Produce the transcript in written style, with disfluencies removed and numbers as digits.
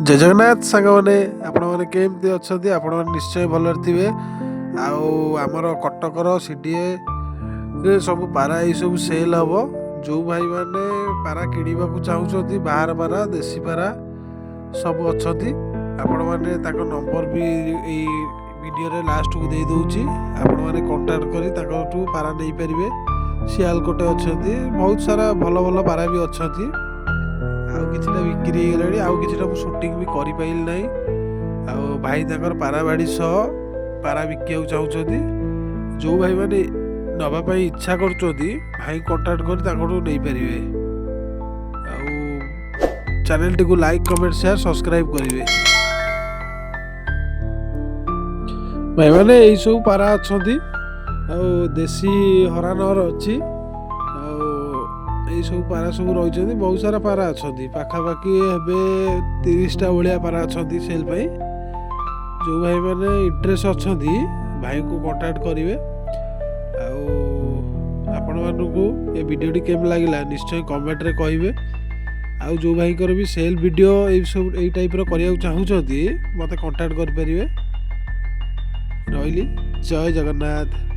जय जगन्नाथ सांग मैंने आपण मैंने केमती अच्छा आपण मैंने निश्चय भलर थे आमर कटकर सीडीए रे सब पारा ये सब सेल हम जो भाई मैंने पारा किणवा चाहते बाहर पारा देसी पारा सब अच्छा आपण मैंने नंबर भी वीडियो रे लास्ट को दे दूची आपण मैंने कांटेक्ट करी पारा नहीं पारे सियालकोटे अच्छा बहुत सारा भल भल पारा भी अच्छा आउ किछिटा बिक्री होगलानी आउ किछिटा मु शूटिंग भी करि पाइल नाही आउ भाई ताकर पारा बाड़ी सह पारा बिकिया चाहउछथि जो भाई माने नबा पई इच्छा करछथि भाई कांटेक्ट करि ताकटू नै परिबे आउ चैनल टी को लाइक कमेंट शेयर सब्सक्राइब करिवे भाई माने एई सब पारा अछथि आउ देसी हरानर अछि ये सब पारा सब रही बहुत सारा पारा अच्छा पाखापाखि हे 30टा भाया पारा अच्छा सेल पाई जो भाई मैंने इंटरेस्ट अच्छा भाई को कांटेक्ट करेंगे आपण मानू ये वीडियो केम लगे निश्चय कमेंट रे कहिबे आउ जो भाई कर भी सेल वीडियो सब यही टाइप रो करिया चाहूछथि मते कांटेक्ट कर परिबे रहिली जय जगन्नाथ।